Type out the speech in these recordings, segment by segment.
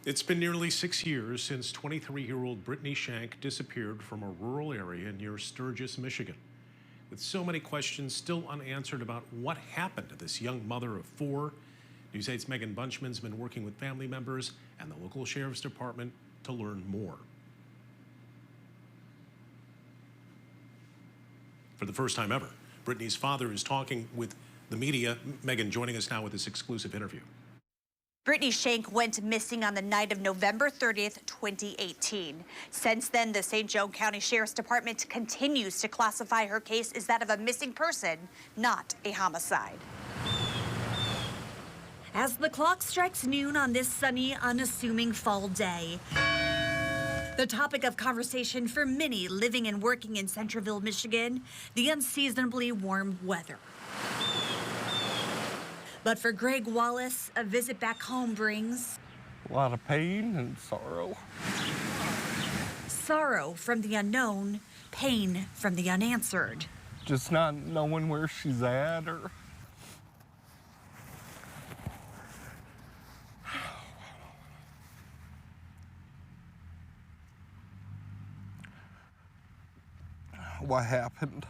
It's been nearly 6 years since 23-year-old Brittany Shank disappeared from a rural area near Sturgis, Michigan. With so many questions still unanswered about what happened to this young mother of four, News 8's Megan Bunchman's been working with family members and the local sheriff's department to learn more. For the first time ever, Brittany's father is talking with the media. Megan joining us now with this exclusive interview. Brittany Shank went missing on the night of November 30th, 2018. Since then, the St. Joe County Sheriff's Department continues to classify her case as that of a missing person, not a homicide. As the clock strikes noon on this sunny, unassuming fall day, the topic of conversation for many living and working in Centreville, Michigan, the unseasonably warm weather. But for Greg Wallace, a visit back home brings a lot of pain and sorrow. Sorrow from the unknown, pain from the unanswered. Just not knowing where she's at or... what happened.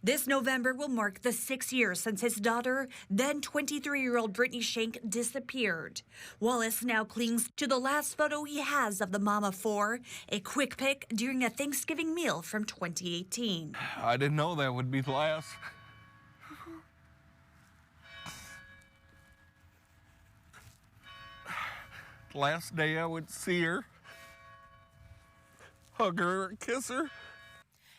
This November will mark the 6 years since his daughter, then 23-year-old Brittany Shank, disappeared. Wallace now clings to the last photo he has of the mom of four, a quick pic during a Thanksgiving meal from 2018. I didn't know that would be the last. Last day I would see her, hug her, kiss her.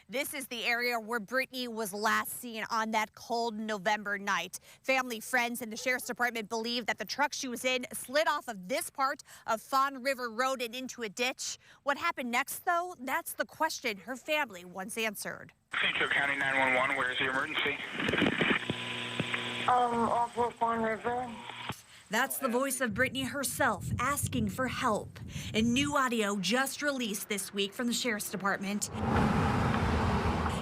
This is the area where Brittany was last seen on that cold November night. Family, friends, and the Sheriff's Department believe that the truck she was in slid off of this part of Fawn River Road and into a ditch. What happened next, though? That's the question her family once answered. St. Joe County 911, where's the emergency? Off of Fawn River. That's the voice of Brittany herself asking for help. And new audio just released this week from the Sheriff's Department.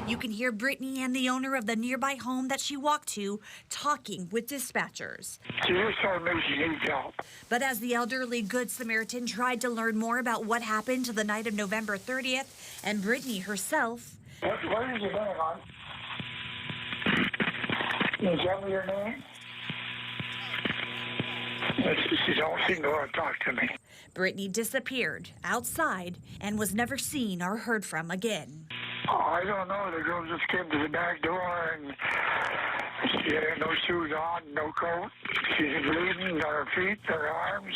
You can hear Brittany and the owner of the nearby home that she walked to talking with dispatchers. She just told me she needs help. But as the elderly Good Samaritan tried to learn more about what happened to the night of November 30th, and Brittany herself... What is your name, hon? Can you tell me your name? She don't seem to want to talk to me. Brittany disappeared outside and was never seen or heard from again. Oh, I don't know. The girl just came to the back door and she had no shoes on, no coat. She's bleeding on her feet, her arms.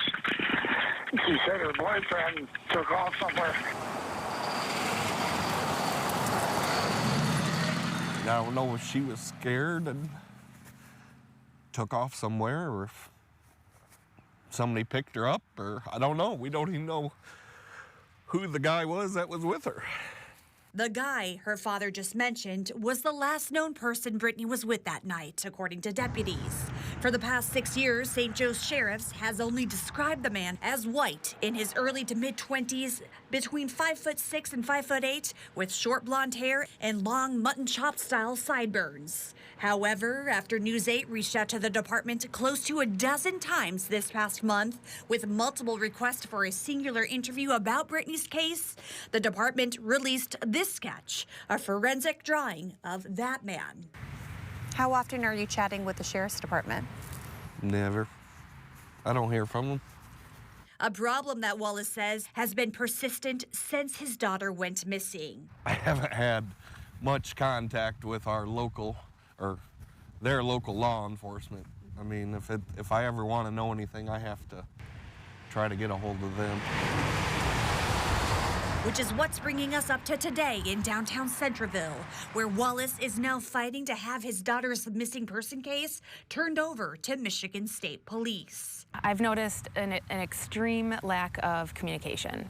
She said her boyfriend took off somewhere. I don't know if she was scared and took off somewhere or if somebody picked her up or I don't know. We don't even know who the guy was that was with her. The guy her father just mentioned was the last known person Brittany was with that night, according to deputies. For the past 6 years, St. Joe's Sheriff's has only described the man as white, in his early to mid-20s, between 5'6" and 5'8", with short blonde hair and long mutton chop style sideburns. However, after News 8 reached out to the department close to a dozen times this past month with multiple requests for a singular interview about Brittany's case, the department released this sketch, a forensic drawing of that man. How often are you chatting with the Sheriff's Department? Never. I don't hear from them. A problem that Wallace says has been persistent since his daughter went missing. I haven't had much contact with our local or their local law enforcement. I mean, if I ever want to know anything, I have to try to get a hold of them. Which is what's bringing us up to today in downtown Centreville, where Wallace is now fighting to have his daughter's missing person case turned over to Michigan State Police. I've noticed an extreme lack of communication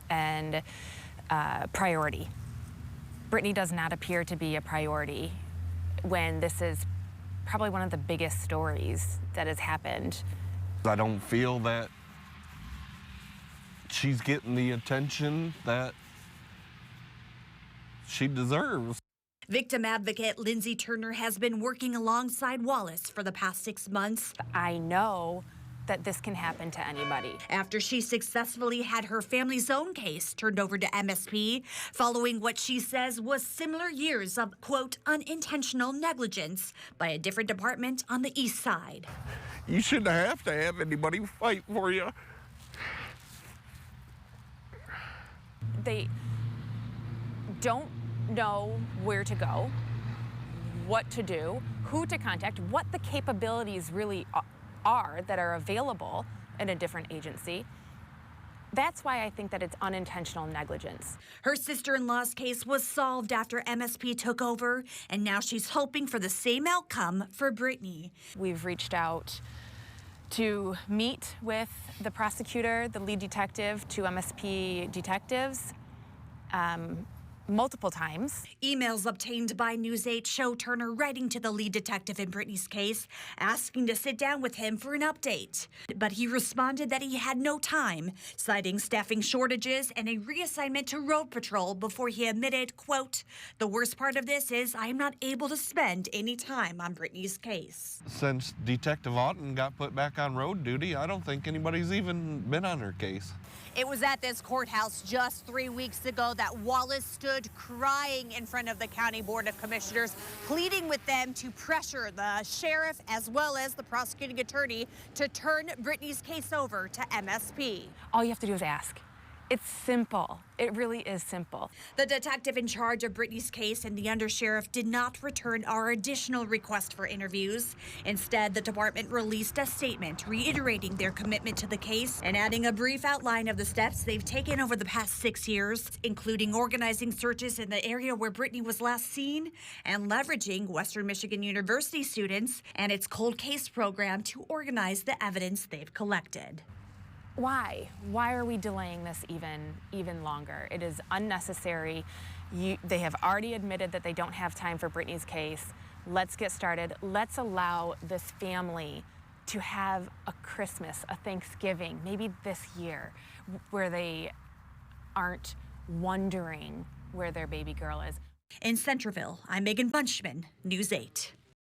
and priority. Brittany does not appear to be a priority when this is probably one of the biggest stories that has happened. I don't feel that she's getting the attention that she deserves. Victim advocate Lindsay Turner has been working alongside Wallace for the past 6 months. I know that this can happen to anybody. After she successfully had her family's own case turned over to MSP, following what she says was similar years of, quote, unintentional negligence by a different department on the east side. You shouldn't have to have anybody fight for you. They don't know where to go, what to do, who to contact, what the capabilities really are that are available in a different agency. That's why I think that it's unintentional negligence. Her sister-in-law's case was solved after MSP took over, and now she's hoping for the same outcome for Britney. We've reached out to meet with the prosecutor, the lead detective, two MSP detectives, multiple times. Emails obtained by News 8 show Turner writing to the lead detective in Britney's case, asking to sit down with him for an update. But he responded that he had no time, citing staffing shortages and a reassignment to road patrol before he admitted, quote, "The worst part of this is I am not able to spend any time on Britney's case." Since Detective Otten got put back on road duty, I don't think anybody's even been on her case. It was at this courthouse just 3 weeks ago that Wallace stood crying in front of the County Board of Commissioners, pleading with them to pressure the sheriff as well as the prosecuting attorney to turn Britney's case over to MSP. All you have to do is ask. It's simple. It really is simple. The detective in charge of Britney's case and the undersheriff did not return our additional request for interviews. Instead, the department released a statement reiterating their commitment to the case and adding a brief outline of the steps they've taken over the past 6 years, including organizing searches in the area where Britney was last seen and leveraging Western Michigan University students and its cold case program to organize the evidence they've collected. Why? Why are we delaying this even longer? It is unnecessary. They have already admitted that they don't have time for Britney's case. Let's get started. Let's allow this family to have a Christmas, a Thanksgiving, maybe this year, where they aren't wondering where their baby girl is. In Centerville, I'm Megan Bunchman, News 8.